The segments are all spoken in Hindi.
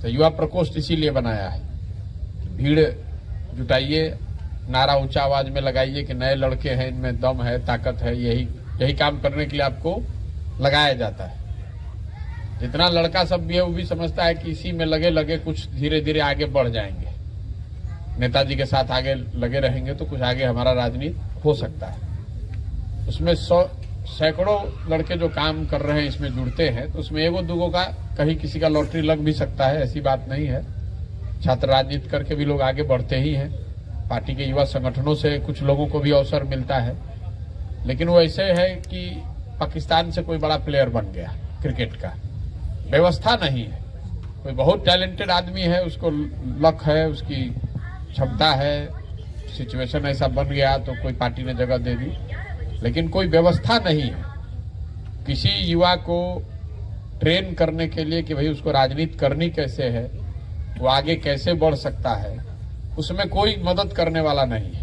तो युवा प्रकोष्ठ इसीलिए बनाया है, भीड़ जुटाइए, नारा ऊंचा आवाज में लगाइए कि नए लड़के हैं, इनमें दम है, ताकत है, यही काम करने के लिए आपको लगाया जाता है। जितना लड़का सब भी है वो भी समझता है कि इसी में लगे लगे कुछ धीरे धीरे आगे बढ़ जाएंगे, नेताजी के साथ आगे लगे रहेंगे तो कुछ आगे हमारा राजनीति हो सकता है। उसमें सैकड़ों लड़के जो काम कर रहे हैं इसमें जुड़ते हैं, तो उसमें एगो दूगो का कहीं किसी का लॉटरी लग भी सकता है, ऐसी बात नहीं है। छात्र राजनीति करके भी लोग आगे बढ़ते ही हैं, पार्टी के युवा संगठनों से कुछ लोगों को भी अवसर मिलता है, लेकिन वो ऐसे है कि पाकिस्तान से कोई बड़ा प्लेयर बन गया क्रिकेट का, व्यवस्था नहीं है। कोई बहुत टैलेंटेड आदमी है, उसको लक है, उसकी क्षमता है, सिचुएशन ऐसा बन गया तो कोई पार्टी ने जगह दे दी, लेकिन कोई व्यवस्था नहीं है किसी युवा को ट्रेन करने के लिए कि भाई उसको राजनीति करनी कैसे है, वो आगे कैसे बढ़ सकता है, उसमें कोई मदद करने वाला नहीं है।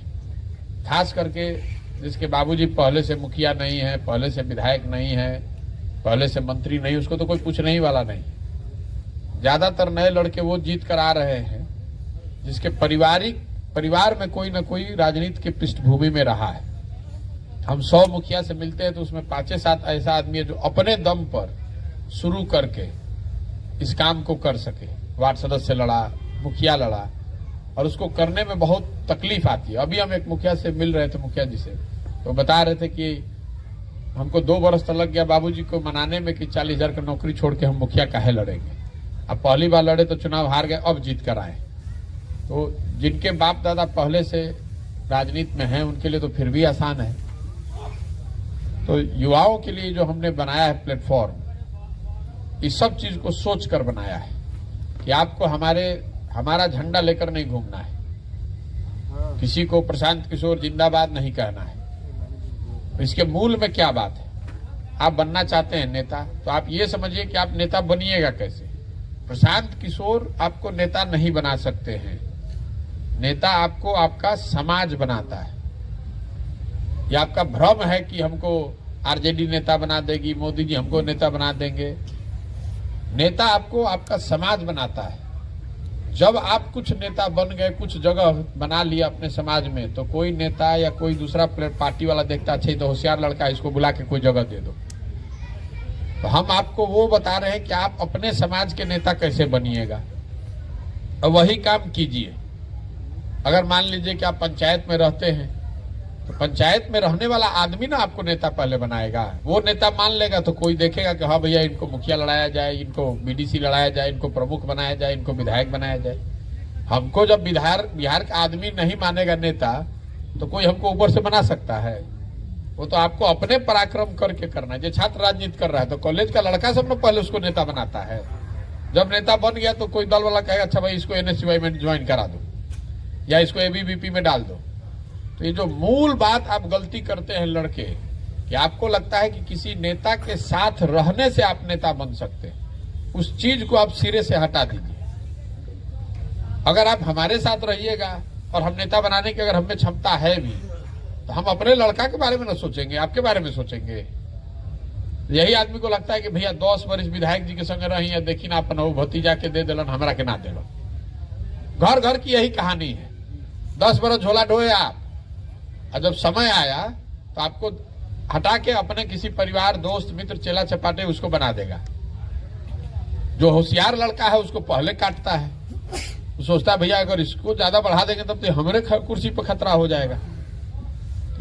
खास करके जिसके बाबूजी पहले से मुखिया नहीं है, पहले से विधायक नहीं है, पहले से मंत्री नहीं, उसको तो कोई पूछने ही वाला नहीं। ज्यादातर नए लड़के वो जीत कर आ रहे हैं जिसके परिवार में कोई न कोई राजनीति की पृष्ठभूमि में रहा है। हम 100 मुखिया से मिलते हैं तो उसमें 5-7 ऐसा आदमी है जो अपने दम पर शुरू करके इस काम को कर सके। वार्ड सदस्य लड़ा, मुखिया लड़ा, और उसको करने में बहुत तकलीफ आती है। अभी हम एक मुखिया से मिल रहे थे, मुखिया जी से, तो बता रहे थे कि हमको 2 बरस तो लग गया बाबूजी को मनाने में कि 40,000 का नौकरी छोड़ के हम मुखिया काहे लड़ेंगे। अब पहली बार लड़े तो चुनाव हार गए, अब जीत कर आए। तो जिनके बाप दादा पहले से राजनीति में हैं उनके लिए तो फिर भी आसान है। तो युवाओं के लिए जो हमने बनाया है प्लेटफॉर्म, इस सब चीज को सोच कर बनाया है कि आपको हमारा झंडा लेकर नहीं घूमना है, किसी को प्रशांत किशोर जिंदाबाद नहीं कहना है। तो इसके मूल में क्या बात है, आप बनना चाहते हैं नेता, तो आप ये समझिए कि आप नेता बनिएगा कैसे। प्रशांत किशोर आपको नेता नहीं बना सकते हैं, नेता आपको आपका समाज बनाता है। ये आपका भ्रम है कि हमको आरजेडी नेता बना देगी, मोदी जी हमको नेता बना देंगे। नेता आपको आपका समाज बनाता है। जब आप कुछ नेता बन गए, कुछ जगह बना लिया अपने समाज में, तो कोई नेता या कोई दूसरा पार्टी वाला देखता अच्छा तो होशियार लड़का, इसको बुला के कोई जगह दे दो। तो हम आपको वो बता रहे हैं कि आप अपने समाज के नेता कैसे बनिएगा, और वही काम कीजिए। अगर मान लीजिए कि आप पंचायत में रहते हैं, तो पंचायत में रहने वाला आदमी ना आपको नेता पहले बनाएगा। वो नेता मान लेगा तो कोई देखेगा कि हाँ भैया इनको मुखिया लड़ाया जाए, इनको बीडीसी लड़ाया जाए, इनको प्रमुख बनाया जाए, इनको विधायक बनाया जाए। हमको जब बिहार का आदमी नहीं मानेगा नेता, तो कोई हमको ऊपर से बना सकता है? वो तो आपको अपने पराक्रम करके करना है। जो छात्र राजनीति कर रहा है तो कॉलेज का लड़का सब लोग पहले उसको नेता बनाता है। जब नेता बन गया तो कोई दल वाला कहेगा अच्छा भाई इसको एनएसयूआई में ज्वाइन करा दो या इसको एबीवीपी में डाल दो। तो ये जो मूल बात आप गलती करते हैं लड़के, कि आपको लगता है कि किसी नेता के साथ रहने से आप नेता बन सकते हैं, उस चीज को आप सिरे से हटा दीजिए। अगर आप हमारे साथ रहिएगा और हम नेता बनाने की अगर हमें क्षमता है भी, तो हम अपने लड़का के बारे में ना सोचेंगे, आपके बारे में सोचेंगे। यही आदमी को लगता है कि भैया 10 वर्ष विधायक जी के संग रही, देखी ना अपन भतीजा के दे दिलन, हमरा के ना दिलन। घर घर की यही कहानी है। 10 वर्ष झोला ढोए आप, और जब समय आया तो आपको हटा के अपने किसी परिवार, दोस्त, मित्र, चेला चपाटे उसको बना देगा। जो होशियार लड़का है उसको पहले काटता है, वो सोचता है भैया अगर इसको ज्यादा बढ़ा देंगे तब तो हमारे कुर्सी पर खतरा हो जाएगा।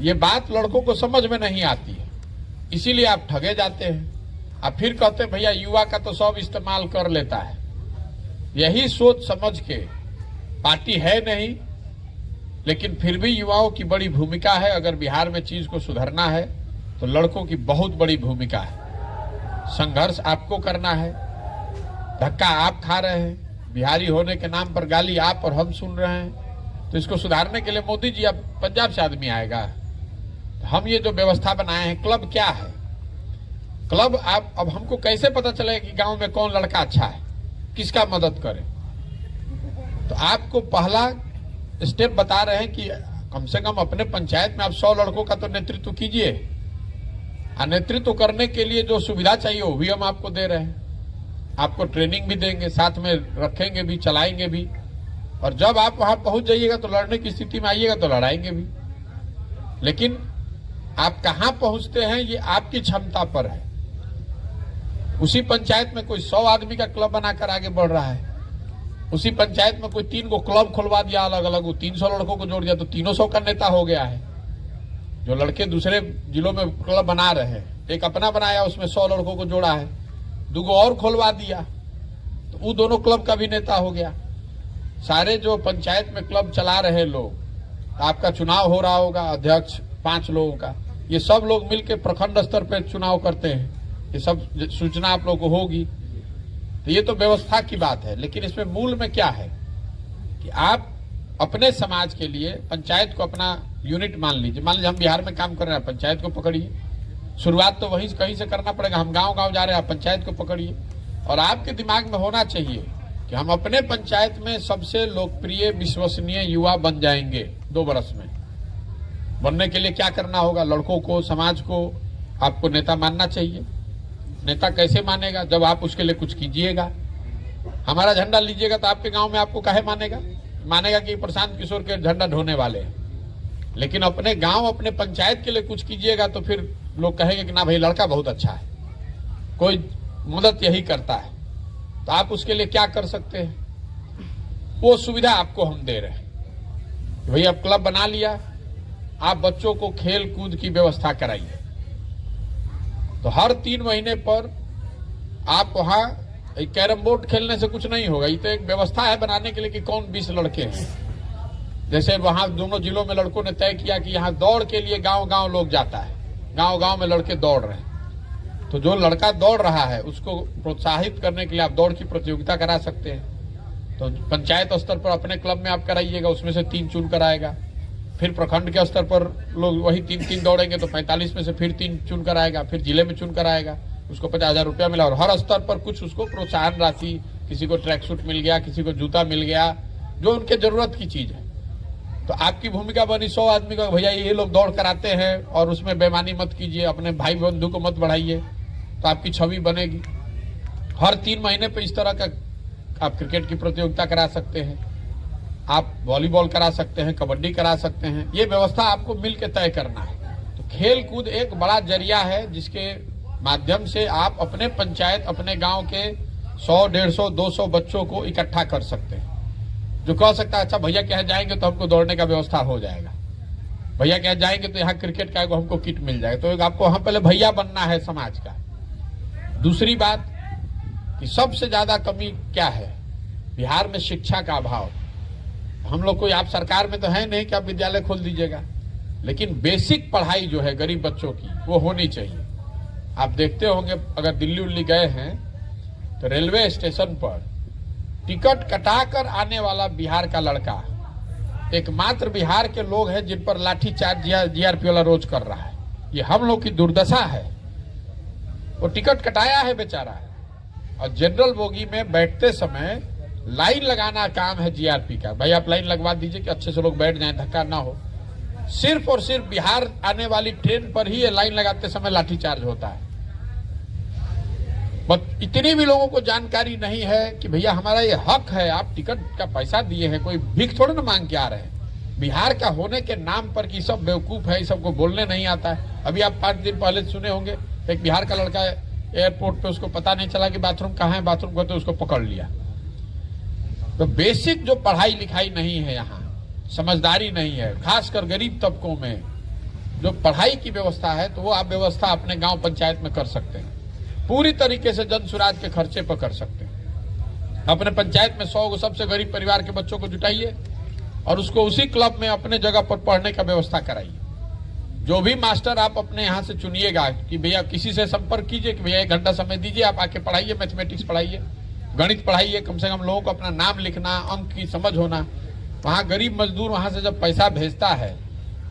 ये बात लड़कों को समझ में नहीं आती है, इसीलिए आप ठगे जाते हैं। आप फिर कहते हैं भैया युवा का तो सब इस्तेमाल कर लेता है। यही सोच समझ के पार्टी है नहीं, लेकिन फिर भी युवाओं की बड़ी भूमिका है। अगर बिहार में चीज को सुधरना है तो लड़कों की बहुत बड़ी भूमिका है। संघर्ष आपको करना है, धक्का आप खा रहे हैं, बिहारी होने के नाम पर गाली आप और हम सुन रहे हैं। तो इसको सुधारने के लिए मोदी जी अब पंजाब से आदमी आएगा। हम ये जो व्यवस्था बनाए हैं, क्लब क्या है, क्लब आप अब हमको कैसे पता चलेगा कि गांव में कौन लड़का अच्छा है, किसका मदद करे। तो आपको पहला स्टेप बता रहे हैं कि कम से कम अपने पंचायत में आप 100 लड़कों का तो नेतृत्व कीजिए। नेतृत्व करने के लिए जो सुविधा चाहिए वो भी हम आपको दे रहे हैं। आपको ट्रेनिंग भी देंगे, साथ में रखेंगे भी, चलाएंगे भी। और जब आप वहां पहुंच जाइएगा तो लड़ने की स्थिति में आइएगा तो लड़ाएंगे भी। लेकिन आप कहां पहुंचते हैं ये आपकी क्षमता पर है। उसी पंचायत में कोई 100 आदमी का क्लब बनाकर आगे बढ़ रहा है, उसी पंचायत में कोई 3 को क्लब खुलवा दिया अलग अलग, वो 300 लड़कों को जोड़ दिया तो 300 का नेता हो गया है। जो लड़के दूसरे जिलों में क्लब बना रहे हैं, एक अपना बनाया, उसमें 100 लड़कों को जोड़ा है, 2 और खोलवा दिया तो वो दोनों क्लब का भी नेता हो गया। सारे जो पंचायत में क्लब चला रहे लोग, आपका चुनाव हो रहा होगा अध्यक्ष 5 लोगों का, ये सब लोग मिलकर प्रखंड स्तर पर चुनाव करते हैं। ये सब सूचना आप लोगों को होगी। तो ये तो व्यवस्था की बात है, लेकिन इसमें मूल में क्या है कि आप अपने समाज के लिए पंचायत को अपना यूनिट मान लीजिए। मान लीजिए हम बिहार में काम कर रहे हैं, पंचायत को पकड़िए। शुरुआत तो वहीं कहीं से करना पड़ेगा। हम गांव गांव जा रहे हैं, आप पंचायत को पकड़िए। और आपके दिमाग में होना चाहिए कि हम अपने पंचायत में सबसे लोकप्रिय विश्वसनीय युवा बन जाएंगे 2 वर्ष में। बनने के लिए क्या करना होगा? लड़कों को, समाज को आपको नेता मानना चाहिए। नेता कैसे मानेगा? जब आप उसके लिए कुछ कीजिएगा। हमारा झंडा लीजिएगा तो आपके गांव में आपको काहे मानेगा? मानेगा कि प्रशांत किशोर के झंडा ढोने वाले हैं। लेकिन अपने गांव, अपने पंचायत के लिए कुछ कीजिएगा तो फिर लोग कहेंगे कि ना भाई लड़का बहुत अच्छा है, कोई मदद यही करता है। तो आप उसके लिए क्या कर सकते हैं? वो सुविधा आपको हम दे रहे हैं। भाई अब क्लब बना लिया, आप बच्चों को खेल कूद की व्यवस्था कराइए। तो हर 3 महीने पर आप वहां कैरम बोर्ड खेलने से कुछ नहीं होगा। ये तो एक व्यवस्था है बनाने के लिए कि कौन 20 लड़के हैं। जैसे वहां दोनों जिलों में लड़कों ने तय किया कि यहाँ दौड़ के लिए गांव गांव लोग जाता है, गांव गांव में लड़के दौड़ रहे हैं। तो जो लड़का दौड़ रहा है उसको प्रोत्साहित करने के लिए आप दौड़ की प्रतियोगिता करा सकते हैं। तो पंचायत स्तर पर अपने क्लब में आप कराइएगा, उसमें से 3 चुन कर आएगा। फिर प्रखंड के स्तर पर लोग वही 3-3 दौड़ेंगे तो 45 में से फिर 3 चुन कर आएगा। फिर जिले में चुन कर आएगा, उसको 50,000 रुपया मिला। और हर स्तर पर कुछ उसको प्रोत्साहन राशि, किसी को ट्रैक सूट मिल गया, किसी को जूता मिल गया, जो उनके जरूरत की चीज है। तो आपकी भूमिका बनी 100 आदमी का, भैया ये लोग दौड़ कराते हैं और उसमें बेईमानी मत कीजिए, अपने भाई बंधु को मत बढ़ाइए, तो आपकी छवि बनेगी। हर 3 महीने पे इस तरह का आप क्रिकेट की प्रतियोगिता करा सकते हैं, आप वॉलीबॉल करा सकते हैं, कबड्डी करा सकते हैं। ये व्यवस्था आपको मिलकर तय करना है। तो खेल कूद एक बड़ा जरिया है जिसके माध्यम से आप अपने पंचायत, अपने गांव के 100, 150, 200 बच्चों को इकट्ठा कर सकते हैं। जो कह सकता है अच्छा भैया के यहाँ जाएंगे तो हमको दौड़ने का व्यवस्था हो जाएगा, भैया के यहाँ जाएंगे तो यहाँ क्रिकेट का हमको किट मिल जाएगा। तो आपको वहां पहले भैया बनना है समाज का। दूसरी बात कि सबसे ज्यादा कमी क्या है बिहार में? शिक्षा का अभाव। हम लोग कोई, आप सरकार में तो है नहीं कि आप विद्यालय खोल दीजिएगा, लेकिन बेसिक पढ़ाई जो है गरीब बच्चों की वो होनी चाहिए। आप देखते होंगे अगर दिल्ली उल्ली गए हैं तो रेलवे स्टेशन पर टिकट कटाकर आने वाला बिहार का लड़का एकमात्र बिहार के लोग हैं जिन पर लाठीचार्ज जीआरपी वाला रोज कर रहा है। ये हम लोग की दुर्दशा है। वो टिकट कटाया है बेचारा, और जनरल बोगी में बैठते समय लाइन लगाना काम है जीआरपी का। भाई आप लाइन लगवा दीजिए कि अच्छे से लोग बैठ जाएं, धक्का ना हो। सिर्फ और सिर्फ बिहार आने वाली ट्रेन पर ही ये लाइन लगाते समय लाठीचार्ज होता है। बट इतनी भी लोगों को जानकारी नहीं है कि भैया हमारा ये हक है, आप टिकट का पैसा दिए हैं, कोई भीख थोड़ा ना मांग के आ रहे हैं। बिहार का होने के नाम पर कि सब बेवकूफ है, सबको बोलने नहीं आता है। अभी आप 5 दिन पहले सुने होंगे एक बिहार का लड़का एयरपोर्ट पे, उसको पता नहीं चला कि बाथरूम कहाँ है, बाथरूम को तो उसको पकड़ लिया। तो बेसिक जो पढ़ाई लिखाई नहीं है यहाँ, समझदारी नहीं है, खासकर गरीब तबकों में जो पढ़ाई की व्यवस्था है, तो वो आप व्यवस्था अपने गांव पंचायत में कर सकते हैं। पूरी तरीके से जन सुराज के खर्चे पर कर सकते हैं। अपने पंचायत में 100 सबसे गरीब परिवार के बच्चों को जुटाइए और उसको उसी क्लब में अपने जगह पर पढ़ने का व्यवस्था कराइए। जो भी मास्टर आप अपने यहाँ से चुनिएगा कि भैया किसी से संपर्क कीजिए कि भैया 1 घंटा समय दीजिए, आप आके पढ़ाइए, मैथमेटिक्स पढ़ाइए, गणित पढ़ाइए। कम से कम लोगों को अपना नाम लिखना, अंक की समझ होना। वहाँ गरीब मजदूर वहां से जब पैसा भेजता है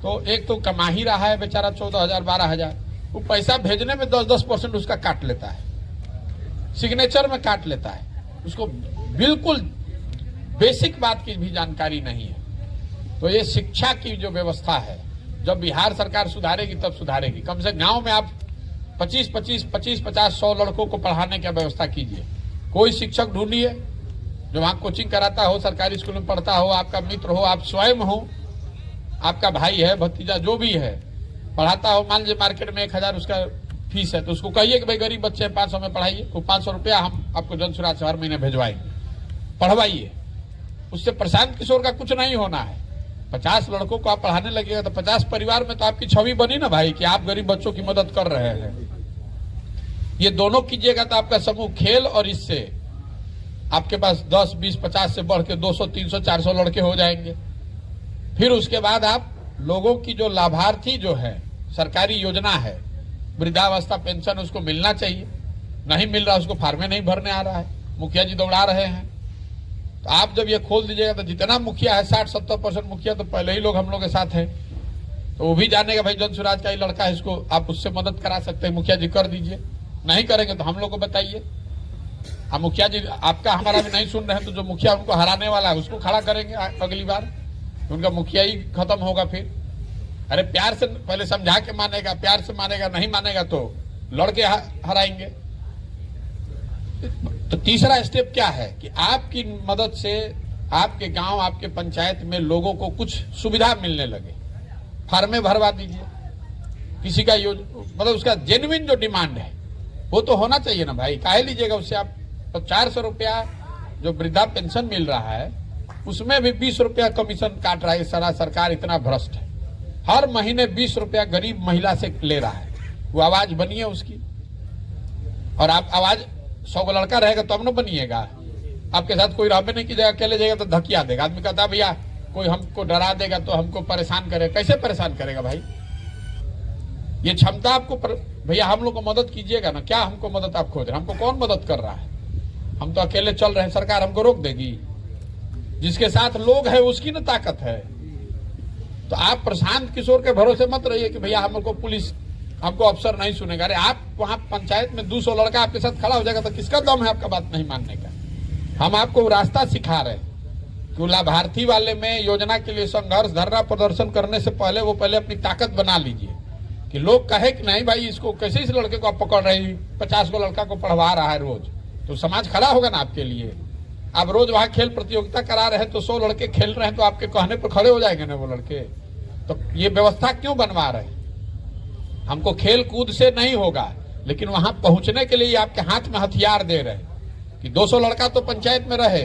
तो एक तो कमा ही रहा है बेचारा 14,000, 12,000, वो पैसा भेजने में 10% उसका काट लेता है, सिग्नेचर में काट लेता है। उसको बिल्कुल बेसिक बात की भी जानकारी नहीं है। तो ये शिक्षा की जो व्यवस्था है, जब बिहार सरकार सुधारेगी तब सुधारेगी। कम से गांव में आप 25-50, 100 लड़कों को पढ़ाने की व्यवस्था कीजिए। कोई शिक्षक ढूंढिए जो वहां कोचिंग कराता हो, सरकारी स्कूल में पढ़ता हो, आपका मित्र हो, आप स्वयं हो, आपका भाई है, भतीजा जो भी है, पढ़ाता हो। मान लीजिए मार्केट में 1000 उसका फीस है, तो उसको कहिए कि भाई गरीब बच्चे हैं 500 में पढ़ाइए, तो 500 रुपया हम आपको जन सुराज से हर महीने भिजवाएंगे, पढ़वाइए। उससे प्रशांत किशोर का कुछ नहीं होना है। 50 लड़कों को आप पढ़ाने लगेगा तो 50 परिवार में तो आपकी छवि बनी ना भाई कि आप गरीब बच्चों की मदद कर रहे हैं। ये दोनों कीजिएगा तो आपका समूह खेल और इससे आपके पास 10, 20, 50 से बढ़ के 200, 300, 400 लड़के हो जाएंगे। फिर उसके बाद आप लोगों की जो लाभार्थी जो है, सरकारी योजना है, वृद्धावस्था पेंशन उसको मिलना चाहिए, नहीं मिल रहा, उसको फार्मे नहीं भरने आ रहा है, मुखिया जी दौड़ा रहे हैं। तो आप जब ये खोल दीजिएगा तो जितना मुखिया है 60-70% मुखिया तो पहले ही लोग हम लोग के साथ हैं, तो वो भी जानेगा भाई जन सुराज का ही लड़का है, इसको आप उससे मदद करा सकते हैं, मुखिया जी कर दीजिए। नहीं करेंगे तो हम लोग को बताइए। अब मुखिया जी आपका हमारा भी नहीं सुन रहे हैं तो जो मुखिया उनको हराने वाला है उसको खड़ा करेंगे अगली बार, उनका मुखिया ही खत्म होगा। फिर अरे प्यार से पहले समझा के मानेगा, प्यार से मानेगा, नहीं मानेगा तो लड़के हराएंगे। तो तीसरा स्टेप क्या है कि आपकी मदद से आपके गांव, आपके पंचायत में लोगों को कुछ सुविधा मिलने लगे, फार्मे भरवा दीजिए। किसी का मतलब उसका जेन्युइन जो डिमांड है वो तो होना चाहिए ना भाई, काहे लीजिएगा उससे आप। तो 400 रुपया जो वृद्धा पेंशन मिल रहा है उसमें भी 20 रुपया कमीशन काट रहा है सारा सरकार, इतना भ्रष्ट है। हर महीने 20 रुपया गरीब महिला से ले रहा है। वो आवाज बनिए उसकी, और आप आवाज 100 लड़का रहेगा तो अब न बनिएगा। आपके साथ कोई रहबे नहीं कीजिएगा, अकेले जाएगा तो धकिया देगा। आदमी कहता है भैया कोई हमको डरा देगा तो हमको परेशान करेगा। कैसे परेशान करेगा भाई? ये क्षमता आपको भैया हम लोग को मदद कीजिएगा ना। क्या हमको मदद आप खोज रहे हैं? हमको कौन मदद कर रहा है? हम तो अकेले चल रहे हैं, सरकार हमको रोक देगी? जिसके साथ लोग हैं उसकी ना ताकत है। तो आप प्रशांत किशोर के भरोसे मत रहिए कि भैया हमको पुलिस, हमको अफसर नहीं सुनेगा। अरे आप वहां पंचायत में 200 लड़का आपके साथ खड़ा हो जाएगा तो किसका दम है आपका बात नहीं मानने का? हम आपको रास्ता सिखा रहे हैं कि लाभार्थी वाले में योजना के लिए संघर्ष, धरना प्रदर्शन करने से पहले वो पहले अपनी ताकत बना लीजिए कि लोग कहे कि नहीं भाई इसको कैसे, इस लड़के को आप पकड़ रहे हैं, 50 को लड़का को पढ़वा रहा है रोज, तो समाज खड़ा होगा ना आपके लिए। आप रोज वहां खेल प्रतियोगिता करा रहे हैं तो 100 लड़के खेल रहे हैं तो आपके कहने पर खड़े हो जाएंगे ना वो लड़के। तो ये व्यवस्था क्यों बनवा रहे हैं? हमको खेल कूद से नहीं होगा, लेकिन वहां पहुंचने के लिए आपके हाथ में हथियार दे रहे हैं कि 200 लड़का तो पंचायत में रहे,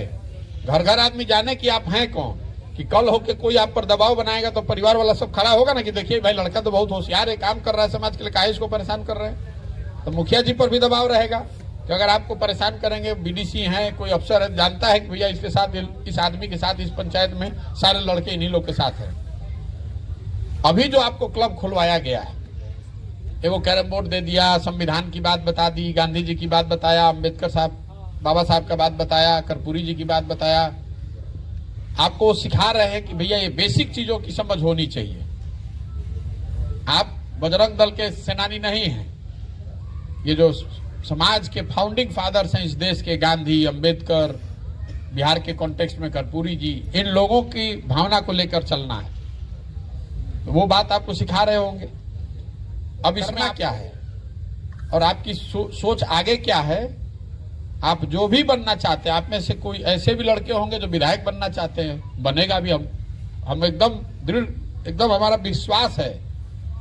घर घर आदमी जाने कि आप हैं कौन, कि कल होके कोई आप पर दबाव बनाएगा तो परिवार वाला सब खड़ा होगा ना कि देखिए भाई लड़का तो बहुत होशियार है, काम कर रहा है समाज के लिए, काहे इसको परेशान कर रहे हैं। तो मुखिया जी पर भी दबाव रहेगा कि अगर आपको परेशान करेंगे, बीडीसी है, कोई अफसर है, जानता है कि भैया इसके साथ, इस आदमी के साथ, इस पंचायत में सारे लड़के इन्हीं लोग के साथ हैं। अभी जो आपको क्लब खुलवाया गया है, वो कैरम बोर्ड दे दिया, संविधान की बात बता दी, गांधी जी की बात बताया, अम्बेडकर साहब, बाबा साहब का बात बताया, कर्पूरी जी की बात बताया। आपको सिखा रहे हैं कि भैया ये बेसिक चीजों की समझ होनी चाहिए। आप बजरंग दल के सेनानी नहीं हैं। ये जो समाज के फाउंडिंग फादर्स हैं इस देश के, गांधी, अम्बेडकर, बिहार के कॉन्टेक्स्ट में कर्पूरी जी, इन लोगों की भावना को लेकर चलना है। तो वो बात आपको सिखा रहे होंगे। अब इसमें क्या है और आपकी सोच आगे क्या है? आप जो भी बनना चाहते हैं, आप में से कोई ऐसे भी लड़के होंगे जो विधायक बनना चाहते हैं, बनेगा भी। हम एकदम दृढ़, एकदम हमारा विश्वास है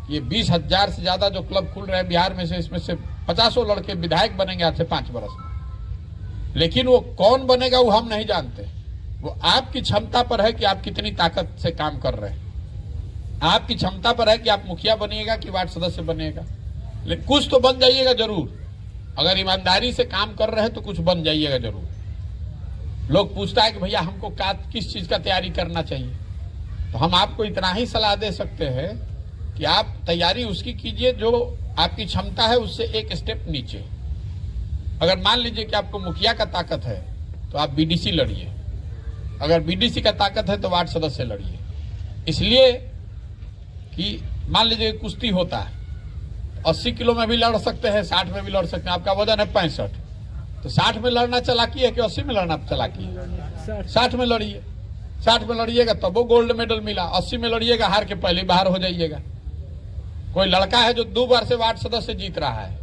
ये 20,000 से ज्यादा जो क्लब खुल रहे हैं बिहार में से, इसमें से 50 लड़के विधायक बनेंगे आज से 5 वर्ष में। लेकिन वो कौन बनेगा वो हम नहीं जानते। वो आपकी क्षमता पर है कि आप कितनी ताकत से काम कर रहे हैं। आपकी क्षमता पर है कि आप मुखिया बनिएगा कि वार्ड सदस्य बनिएगा, लेकिन कुछ तो बन जाइएगा जरूर। अगर ईमानदारी से काम कर रहे हैं तो कुछ बन जाइएगा जरूर। लोग पूछता है कि भैया हमको किस चीज का तैयारी करना चाहिए, तो हम आपको इतना ही सलाह दे सकते हैं कि आप तैयारी उसकी कीजिए जो आपकी क्षमता है उससे एक स्टेप नीचे। अगर मान लीजिए कि आपको मुखिया का ताकत है तो आप बीडीसी लड़िए, अगर बीडीसी का ताकत है तो वार्ड सदस्य लड़िए। इसलिए कि मान लीजिए कुश्ती होता है, 80 किलो में भी लड़ सकते हैं, 60 में भी लड़ सकते हैं। आपका वजन है 65, तो 60 में लड़ना चालाकी है कि 80 में लड़ना चालाकी है? 60 में लड़िए। 60 में लड़िएगा तब वो गोल्ड मेडल मिला, 80 में लड़िएगा हार के पहले बाहर हो जाइएगा। कोई लड़का है जो 2 बार से वार्ड सदस्य जीत रहा है,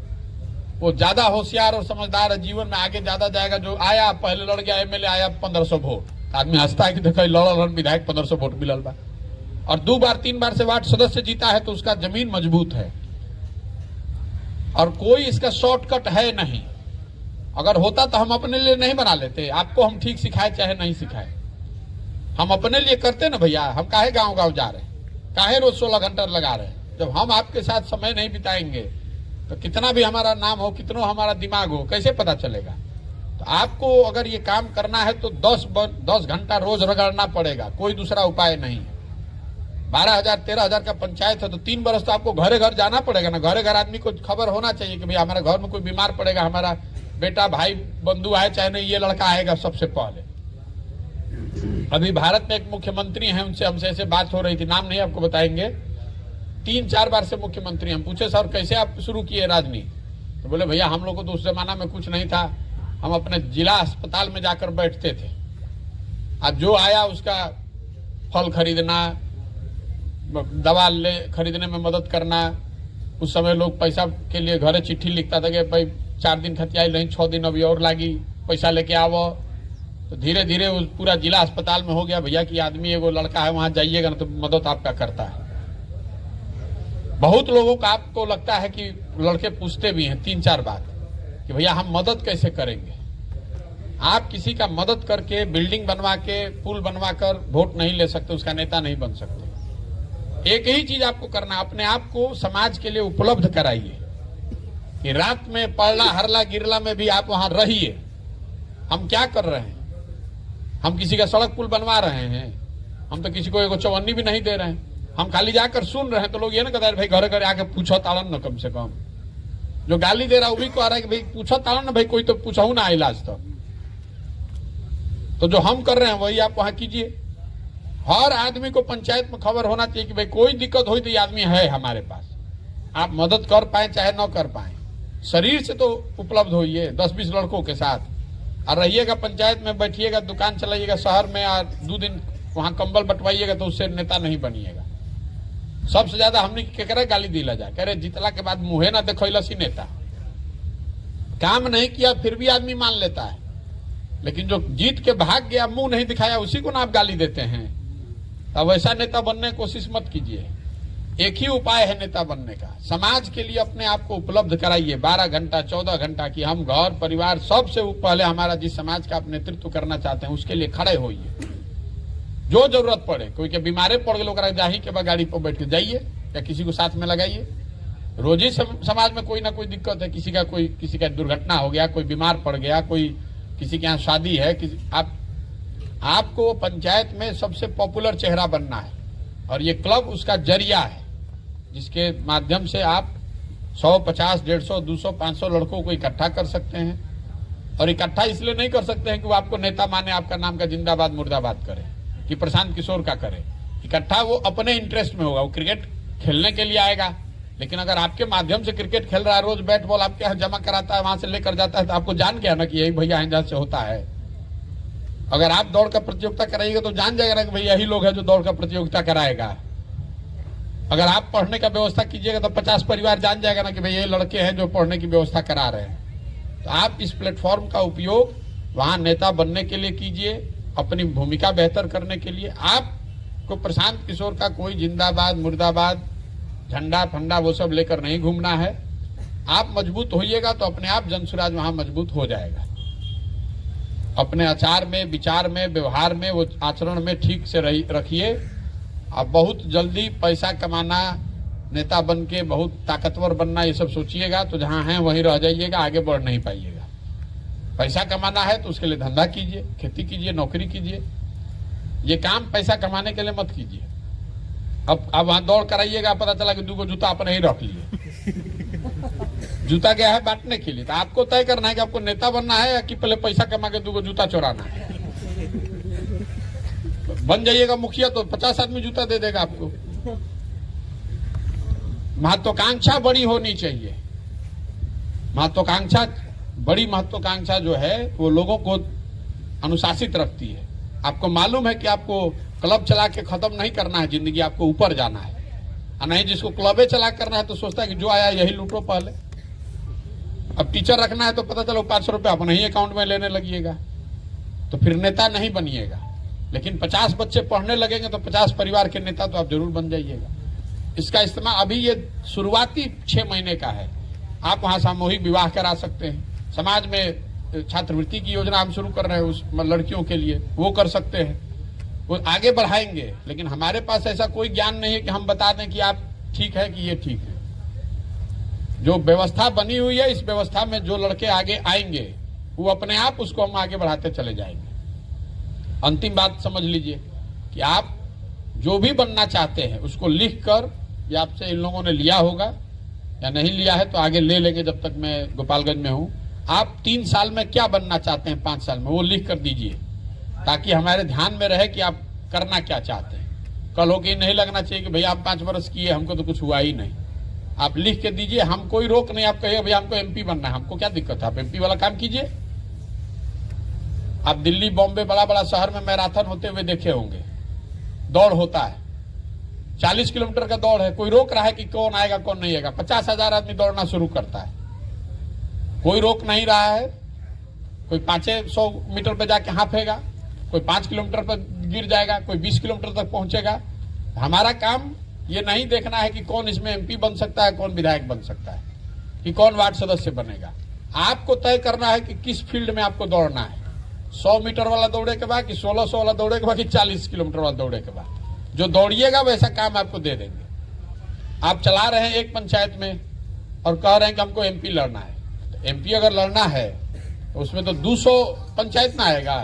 वो ज्यादा होशियार और समझदार है, जीवन में आगे ज्यादा जाएगा। जो आया पहले लड़ गया, एमएलए आया 1500 वोट, आदमी हंसता है कि देखो लड़न विधायक 1500 वोट मिलल बा, और 2 बार 3 बार से वार्ड सदस्य जीता है, तो उसका जमीन मजबूत है और कोई इसका शॉर्टकट है नहीं। अगर होता तो हम अपने लिए नहीं बना लेते, आपको हम ठीक सिखाए चाहे नहीं सिखाए, हम अपने लिए करते ना भैया। हम काहे गांव गांव जा रहे हैं, काहे रोज 16 घंटा लगा रहे हैं। जब हम आपके साथ समय नहीं बिताएंगे तो कितना भी हमारा नाम हो, कितना हमारा दिमाग हो, कैसे पता चलेगा। तो आपको अगर ये काम करना है तो 10 घंटा रोज रगड़ना पड़ेगा, कोई दूसरा उपाय नहीं है। 12,000 13,000 का पंचायत है तो 3 बरस तो आपको घरे घर जाना पड़ेगा ना। घरे घर आदमी को खबर होना चाहिए कि भाई हमारे घर में कोई बीमार पड़ेगा, हमारा बेटा भाई बंधु आए चाहे नहीं, ये लड़का आएगा सबसे पहले। अभी भारत में एक मुख्यमंत्री हैं, उनसे हमसे ऐसे बात हो रही थी, नाम नहीं आपको बताएंगे, 3-4 बार से मुख्यमंत्री। हम पूछे सर कैसे आप शुरू किए राजनीति, तो बोले भैया हम लोग को तो उस जमाना में कुछ नहीं था, हम अपने जिला अस्पताल में जाकर बैठते थे। अब जो आया उसका फल खरीदना, दवा खरीदने में मदद करना। उस समय लोग पैसा के लिए घरे चिट्ठी लिखता था कि भाई 4 दिन खतियाई नहीं, 6 दिन अभी और लागी, पैसा लेके आवो। तो धीरे धीरे पूरा जिला अस्पताल में हो गया भैया कि आदमी एगो लड़का है वहां जाइएगा ना तो मदद आपका करता है। बहुत लोगों का आपको लगता है कि लड़के पूछते भी हैं 3-4 बार कि भैया हम मदद कैसे करेंगे। आप किसी का मदद करके बिल्डिंग बनवा के पुल बनवा कर वोट नहीं ले सकते, उसका नेता नहीं बन सकते। एक ही चीज आपको करना, अपने आप को समाज के लिए उपलब्ध कराइए कि रात में पड़ला हरला गिरला में भी आप वहां रहिए। हम क्या कर रहे हैं, हम किसी का सड़क पुल बनवा रहे हैं, हम तो किसी को एगो चवन्नी भी नहीं दे रहे हैं, हम खाली जाकर सुन रहे हैं। तो लोग ये ना कहते हैं भाई घरे घरे आके पूछो ताड़न न, कम से कम जो गाली दे रहा है वो भी कह रहा है कि भाई पूछो ताड़न ना, भाई कोई तो पूछाऊ ना इलाज। तो जो हम कर रहे हैं वही आप वहां कीजिए। हर आदमी को पंचायत में खबर होना चाहिए कि भाई कोई दिक्कत हुई तो ये आदमी है हमारे पास, आप मदद कर पाए चाहे न कर पाए। शरीर से तो उपलब्ध होइए 10-20 लड़कों के साथ, और रहिएगा पंचायत में, बैठिएगा, दुकान चलाइएगा शहर में, और 2 दिन वहां कंबल बंटवाइएगा, तो उससे नेता नहीं बनिएगा। सबसे ज्यादा हमने केकरा गाली दिला जाए, कह रहे जीतला के बाद मुंहे ना देखलसी नेता, काम नहीं किया फिर भी आदमी मान लेता है, लेकिन जो जीत के भाग गया मुंह नहीं दिखाया उसी को ना आप गाली देते हैं। अब ऐसा नेता बनने की कोशिश मत कीजिए। एक ही उपाय है नेता बनने का, समाज के लिए अपने आप को उपलब्ध कराइए 12 घंटा 14 घंटा की। हम घर परिवार सबसे पहले हमारा जिस समाज का आप नेतृत्व करना चाहते हैं उसके लिए खड़े होइए। जो जरूरत पड़े, कोई के बीमारे पड़ गए लोग जाही के बाद गाड़ी पर बैठ के जाइए या किसी को साथ में लगाइए। रोज ही समाज में कोई ना कोई दिक्कत है, किसी का दुर्घटना हो गया, कोई बीमार पड़ गया, कोई किसी के यहाँ शादी है, आपको पंचायत में सबसे पॉपुलर चेहरा बनना है, और ये क्लब उसका जरिया है जिसके माध्यम से आप 100, 50, 150, 200, 500 लड़कों को इकट्ठा कर सकते हैं। और इकट्ठा इसलिए नहीं कर सकते हैं कि वो आपको नेता माने, आपका नाम का जिंदाबाद मुर्दाबाद करे, कि प्रशांत किशोर का करे। इकट्ठा वो अपने इंटरेस्ट में होगा, वो क्रिकेट खेलने के लिए आएगा, लेकिन अगर आपके माध्यम से क्रिकेट खेल रहा है, रोज बैट बॉल आपके यहाँ जमा कराता है, वहां से लेकर जाता है, तो आपको जान गया ना कि यही भैया जहां से होता है। अगर आप दौड़ का प्रतियोगिता कराइएगा तो जान जाएगा ना कि भैया यही लोग है जो दौड़ का प्रतियोगिता कराएगा। अगर आप पढ़ने का व्यवस्था कीजिएगा तो 50 परिवार जान जाएगा ना कि भाई ये लड़के हैं जो पढ़ने की व्यवस्था करा रहे हैं। तो आप इस प्लेटफॉर्म का उपयोग वहां नेता बनने के लिए कीजिए, अपनी भूमिका बेहतर करने के लिए। आपको प्रशांत किशोर का कोई जिंदाबाद मुर्दाबाद झंडा फंडा वो सब लेकर नहीं घूमना है। आप मजबूत होइएगा तो अपने आप जनसुराज वहां मजबूत हो जाएगा। अपने आचार में, विचार में, व्यवहार में, वो आचरण में ठीक से रखिए। आप बहुत जल्दी पैसा कमाना, नेता बन के बहुत ताकतवर बनना, ये सब सोचिएगा तो जहां हैं वहीं रह जाइएगा, आगे बढ़ नहीं पाइएगा। पैसा कमाना है तो उसके लिए धंधा कीजिए, खेती कीजिए, नौकरी कीजिए। ये काम पैसा कमाने के लिए मत कीजिए। अब वहां दौड़ कराइएगा, पता चला कि 2 जूता आपने ही रख लिए। जूता गया है बांटने के लिए, तो आपको तय करना है कि आपको नेता बनना है या कि पहले पैसा कमा के 2 जूता चुराना है। बन जाइएगा मुखिया तो 50 आदमी जूता दे देगा आपको। महत्वाकांक्षा बड़ी होनी चाहिए। बड़ी महत्वाकांक्षा जो है वो लोगों को अनुशासित रखती है। आपको मालूम है कि आपको क्लब चला के खत्म नहीं करना है जिंदगी, आपको ऊपर जाना है। और नहीं जिसको क्लबे चला करना है तो सोचता है कि जो आया यही लूटो पहले। अब टीचर रखना है तो पता चलो 500 रुपये अपने ही अकाउंट में लेने लगिएगा, तो फिर नेता नहीं बनिएगा। लेकिन 50 बच्चे पढ़ने लगेंगे तो 50 परिवार के नेता तो आप जरूर बन जाइएगा। इसका इस्तेमाल अभी ये शुरुआती 6 महीने का है। आप वहां सामूहिक विवाह करा सकते हैं। समाज में छात्रवृत्ति की योजना हम शुरू कर रहे हैं उस लड़कियों के लिए, वो कर सकते हैं, वो आगे बढ़ाएंगे। लेकिन हमारे पास ऐसा कोई ज्ञान नहीं है कि हम बता दें कि आप ठीक है कि ये ठीक है। जो व्यवस्था बनी हुई है, इस व्यवस्था में जो लड़के आगे आएंगे वो अपने आप उसको हम आगे बढ़ाते चले जाएंगे। अंतिम बात समझ लीजिए कि आप जो भी बनना चाहते हैं उसको लिख कर, या आपसे इन लोगों ने लिया होगा या नहीं लिया है तो आगे ले लेंगे जब तक मैं गोपालगंज में हूं। आप 3 साल में क्या बनना चाहते हैं, 5 साल में, वो लिख कर दीजिए ताकि हमारे ध्यान में रहे कि आप करना क्या चाहते हैं। कल हो के नहीं लगना चाहिए कि भैया आप 5 वर्ष किए, हमको तो कुछ हुआ ही नहीं। आप लिख के दीजिए, हम कोई रोक नहीं। आप कहिए भैया हमको एमपी बनना है, हमको क्या दिक्कत है, आप एमपी वाला काम कीजिए। आप दिल्ली, बॉम्बे, बड़ा बड़ा शहर में मैराथन होते हुए देखे होंगे, दौड़ होता है, 40 किलोमीटर का दौड़ है, कोई रोक रहा है कि कौन आएगा कौन नहीं आएगा। 50,000 आदमी दौड़ना शुरू करता है, कोई रोक नहीं रहा है। कोई 500 मीटर पर जाके हाफेगा, कोई 5 किलोमीटर पर गिर जाएगा, कोई 20 किलोमीटर तक पहुंचेगा। हमारा काम ये नहीं देखना है कि कौन इसमें एमपी बन सकता है, कौन विधायक बन सकता है, कि कौन वार्ड सदस्य बनेगा। आपको तय करना है कि किस फील्ड में आपको दौड़ना है। 100 मीटर वाला दौड़े के बाद, कि 1600 वाला दौड़े के बाद, कि 40 किलोमीटर वाला दौड़े के बाद, जो दौड़िएगा वैसा काम आपको दे देंगे। आप चला रहे हैं एक पंचायत में और कह रहे हैं कि हमको एमपी लड़ना है। तो एमपी अगर लड़ना है तो उसमें तो 200 पंचायत ना आएगा,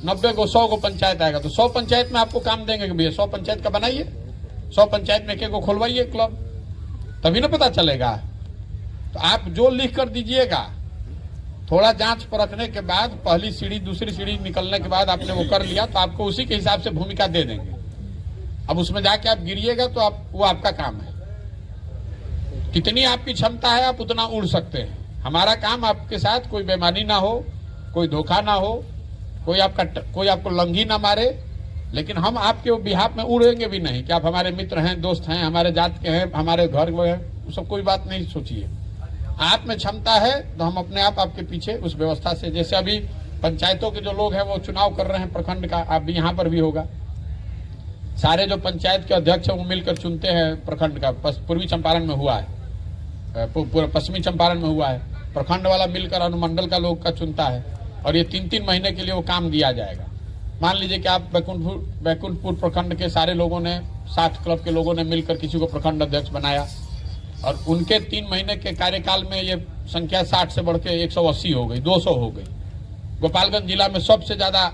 90 को 100 को पंचायत आएगा। तो 100 पंचायत में आपको काम देंगे कि भैया 100 पंचायत का बनाइए, 100 पंचायत में एक को खोलवाइए क्लब, तभी ना पता चलेगा। तो आप जो लिख कर दीजिएगा, थोड़ा जांच परखने के बाद, पहली सीढ़ी दूसरी सीढ़ी निकलने के बाद आपने वो कर लिया तो आपको उसी के हिसाब से भूमिका दे देंगे। अब उसमें जाके आप गिरिएगा तो वो आपका काम है। कितनी आपकी क्षमता है आप उतना उड़ सकते हैं। हमारा काम आपके साथ कोई बेईमानी ना हो, कोई धोखा ना हो, कोई आपको लंघी ना मारे। लेकिन हम आपके बिहाफ में उड़ेंगे भी नहीं कि आप हमारे मित्र हैं, दोस्त हैं, हमारे जात के हैं, हमारे घर में हैं, सब कोई बात नहीं सोचिए। आप में क्षमता है तो हम अपने आप आपके पीछे उस व्यवस्था से, जैसे अभी पंचायतों के जो लोग हैं वो चुनाव कर रहे हैं प्रखंड का, आप भी यहाँ पर भी होगा। सारे जो पंचायत के अध्यक्ष हैं वो मिलकर चुनते हैं प्रखंड का। पूर्वी चंपारण में हुआ है, पश्चिमी चंपारण में हुआ है, प्रखंड वाला मिलकर अनुमंडल का लोग का चुनता है। और ये 3-3 महीने के लिए वो काम दिया जाएगा। मान लीजिए कि आप बैकुंठपुर प्रखंड के सारे लोगों ने, 60 क्लब के लोगों ने मिलकर किसी को प्रखंड अध्यक्ष बनाया और उनके 3 महीने के कार्यकाल में ये संख्या 60 से बढ़ के 180 हो गई, 200 हो गई। गोपालगंज जिला में सबसे ज्यादा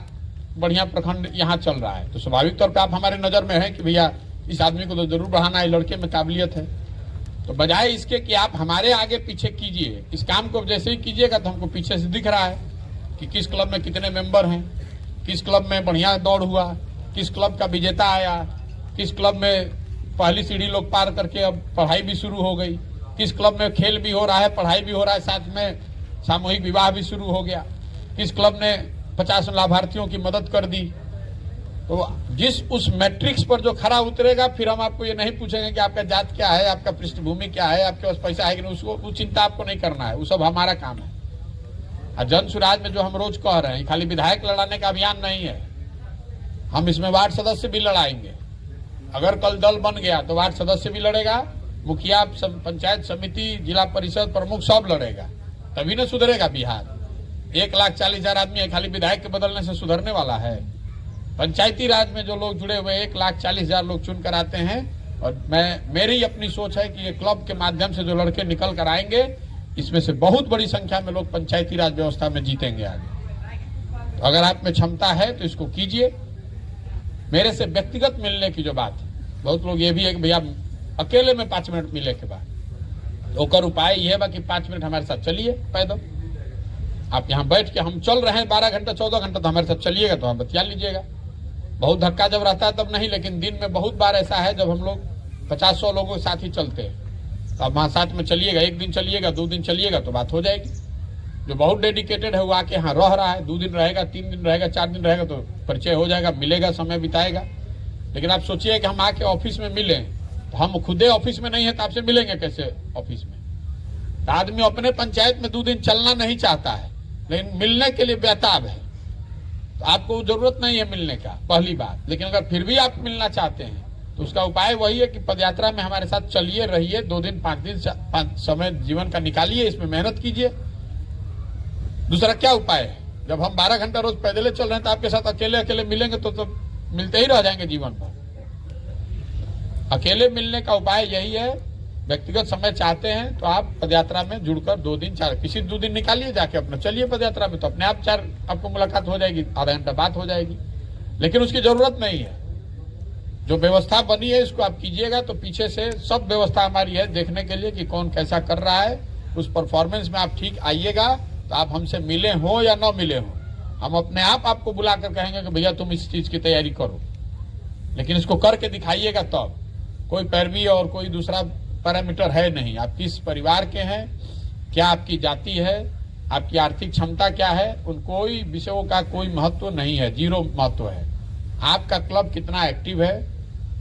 बढ़िया प्रखंड यहाँ चल रहा है। तो स्वाभाविक तौर पे आप हमारे नजर में है कि भैया इस आदमी को तो जरूर बढ़ाना है, लड़के में काबिलियत है। तो बजाय इसके कि आप हमारे आगे पीछे कीजिए, इस काम को जैसे ही कीजिएगा तो हमको पीछे से दिख रहा है कि किस क्लब में कितने मेंबर हैं, किस क्लब में बढ़िया दौड़ हुआ, किस क्लब का विजेता आया, किस क्लब में पहली सीढ़ी लोग पार करके अब पढ़ाई भी शुरू हो गई, किस क्लब में खेल भी हो रहा है, पढ़ाई भी हो रहा है, साथ में सामूहिक विवाह भी शुरू हो गया, किस क्लब ने 50 लाभार्थियों की मदद कर दी। तो जिस उस मैट्रिक्स पर जो खरा उतरेगा, फिर हम आपको ये नहीं पूछेंगे कि आपका जात क्या है, आपका पृष्ठभूमि क्या है, आपके पास पैसा है कि नहीं, उसको वो चिंता आपको नहीं करना है, वो सब हमारा काम है। और जन सुराज में जो हम रोज कह रहे हैं, खाली विधायक लड़ाने का अभियान नहीं है, हम इसमें वार्ड सदस्य भी लड़ाएंगे। अगर कल दल बन गया तो वार्ड सदस्य भी लड़ेगा, मुखिया, पंचायत समिति, जिला परिषद प्रमुख सब लड़ेगा, तभी न सुधरेगा बिहार। 1,40,000 आदमी है, खाली विधायक के बदलने से सुधरने वाला है। पंचायती राज में जो लोग जुड़े हुए 1,40,000 लोग चुन कर आते हैं। और मेरी अपनी सोच है कि ये क्लब के माध्यम से जो लड़के निकल कर आएंगे, इसमें से बहुत बड़ी संख्या में लोग पंचायती राज व्यवस्था में जीतेंगे आगे। तो अगर आप में क्षमता है तो इसको कीजिए। मेरे से व्यक्तिगत मिलने की जो बात है, बहुत लोग ये भी है कि भैया अकेले में 5 मिनट मिले के बाद, ओकर उपाय यह है कि 5 मिनट हमारे साथ चलिए पैदल। आप यहाँ बैठ के, हम चल रहे हैं 12 घंटा 14 घंटा, तो हमारे साथ चलिएगा तो हम बतिया लीजिएगा। बहुत धक्का जब रहता है तब नहीं, लेकिन दिन में बहुत बार ऐसा है जब हम लोग 50-100 लोगों के साथ ही चलते हैं। तो आप वहाँ साथ में चलिएगा, 1 दिन चलिएगा, 2 दिन चलिएगा तो बात हो जाएगी। जो बहुत डेडिकेटेड है वो आके यहाँ रह रहा है, 2 दिन रहेगा, 3 दिन रहेगा, 4 दिन रहेगा, तो परिचय हो जाएगा, मिलेगा, समय बिताएगा। लेकिन आप सोचिए कि हम आके ऑफिस में मिलें, तो हम खुदे ऑफिस में नहीं है तो आपसे मिलेंगे कैसे ऑफिस में? तो आदमी अपने पंचायत में 2 दिन चलना नहीं चाहता है, लेकिन मिलने के लिए बेताब है। तो आपको जरूरत नहीं है मिलने का, पहली बात। लेकिन अगर फिर भी आप मिलना चाहते हैं तो उसका उपाय वही है कि पदयात्रा में हमारे साथ चलिए, रहिए, 2 दिन 5 दिन समय जीवन का निकालिए, इसमें मेहनत कीजिए। दूसरा क्या उपाय है? जब हम 12 घंटा रोज पैदल चल रहे हैं तो आपके साथ अकेले अकेले मिलेंगे तो मिलते ही रह जाएंगे जीवन भर। अकेले मिलने का उपाय यही है। व्यक्तिगत समय चाहते हैं तो आप पदयात्रा में जुड़कर 2 दिन 4 किसी 2 दिन निकालिए, जाके अपना चलिए पदयात्रा में, तो अपने आप 4 आपको मुलाकात हो जाएगी, आधा घंटा बात हो जाएगी। लेकिन उसकी जरूरत नहीं है। जो व्यवस्था बनी है इसको आप कीजिएगा। तो पीछे से सब व्यवस्था हमारी है देखने के लिए कि कौन कैसा कर रहा है। उस परफॉर्मेंस में आप ठीक आइएगा तो आप हमसे मिले हो या न मिले हो, हम अपने आप आपको बुलाकर कहेंगे कि भैया तुम इस चीज की तैयारी करो, लेकिन इसको करके दिखाइएगा तब। कोई पैरवी और कोई दूसरा पैरामीटर है नहीं। आप किस परिवार के हैं, क्या आपकी जाति है, आपकी आर्थिक क्षमता क्या है, उन कोई विषयों का कोई महत्व नहीं है, 0 महत्व है। आपका क्लब कितना एक्टिव है,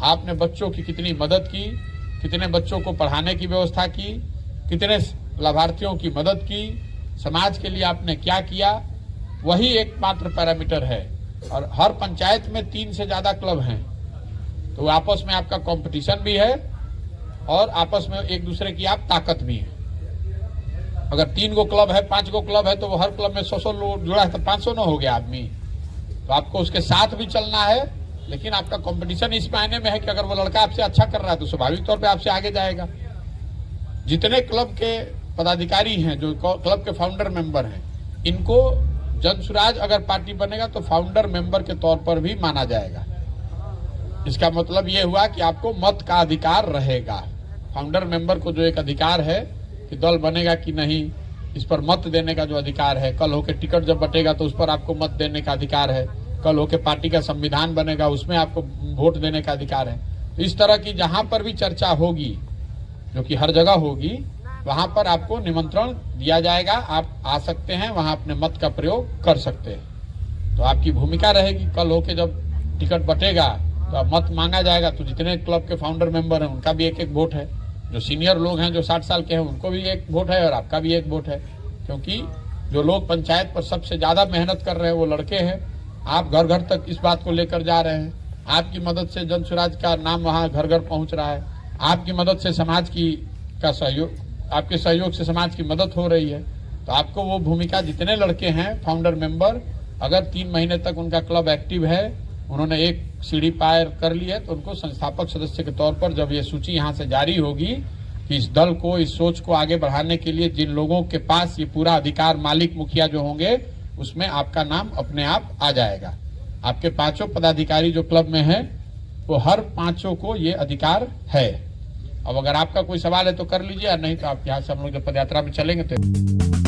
आपने बच्चों की कितनी मदद की, कितने बच्चों को पढ़ाने की व्यवस्था की, कितने लाभार्थियों की मदद की, समाज के लिए आपने क्या किया, वही एकमात्र पैरामीटर है। और हर पंचायत में 3 से ज्यादा क्लब हैं, तो आपस में आपका कंपटीशन भी है और आपस में एक दूसरे की आप ताकत भी है। अगर 3 गो क्लब है, 5 गो क्लब है, तो वो हर क्लब में 100 लोग जुड़ा है तो 500 न हो गया आदमी। तो आपको उसके साथ भी चलना है, लेकिन आपका कंपटीशन इस मायने में है कि अगर वो लड़का आपसे अच्छा कर रहा है तो स्वाभाविक तौर पे आपसे आगे जाएगा। जितने क्लब के पदाधिकारी हैं, जो क्लब के फाउंडर मेंबर हैं, इनको जनसुराज अगर पार्टी बनेगा तो फाउंडर मेंबर के तौर पर भी माना जाएगा। इसका मतलब ये हुआ कि आपको मत का अधिकार रहेगा। फाउंडर मेंबर को जो एक अधिकार है कि दल बनेगा कि नहीं, इस पर मत देने का जो अधिकार है, कल होके टिकट जब बटेगा तो उस पर आपको मत देने का अधिकार है, कल होके पार्टी का संविधान बनेगा उसमें आपको वोट देने का अधिकार है। इस तरह की जहां पर भी चर्चा होगी, जो कि हर जगह होगी, वहां पर आपको निमंत्रण दिया जाएगा, आप आ सकते हैं, वहां अपने मत का प्रयोग कर सकते हैं। तो आपकी भूमिका रहेगी, कल होके जब टिकट बटेगा तो अब मत मांगा जाएगा, तो जितने क्लब के फाउंडर मेंबर हैं उनका भी 1-1 वोट है, जो सीनियर लोग हैं जो 60 साल के हैं उनको भी 1 वोट है और आपका भी 1 वोट है। क्योंकि जो लोग पंचायत पर सबसे ज्यादा मेहनत कर रहे हैं वो लड़के हैं। आप घर घर तक इस बात को लेकर जा रहे हैं, आपकी मदद से जनसुराज का नाम वहां घर घर पहुंच रहा है, आपकी मदद से समाज की का सहयोग, आपके सहयोग से समाज की मदद हो रही है। तो आपको वो भूमिका, जितने लड़के हैं फाउंडर मेंबर, अगर 3 महीने तक उनका क्लब एक्टिव है, उन्होंने 1 सीढ़ी पार कर ली है, तो उनको संस्थापक सदस्य के तौर पर जब ये सूची यहाँ से जारी होगी कि इस दल को, इस सोच को आगे बढ़ाने के लिए जिन लोगों के पास ये पूरा अधिकार, मालिक मुखिया जो होंगे, उसमें आपका नाम अपने आप आ जाएगा। आपके 5 पदाधिकारी जो क्लब में है वो हर 5 को ये अधिकार है। अब अगर आपका कोई सवाल है तो कर लीजिए, नहीं तो आप यहाँ से हम लोग जब पदयात्रा में चलेंगे तो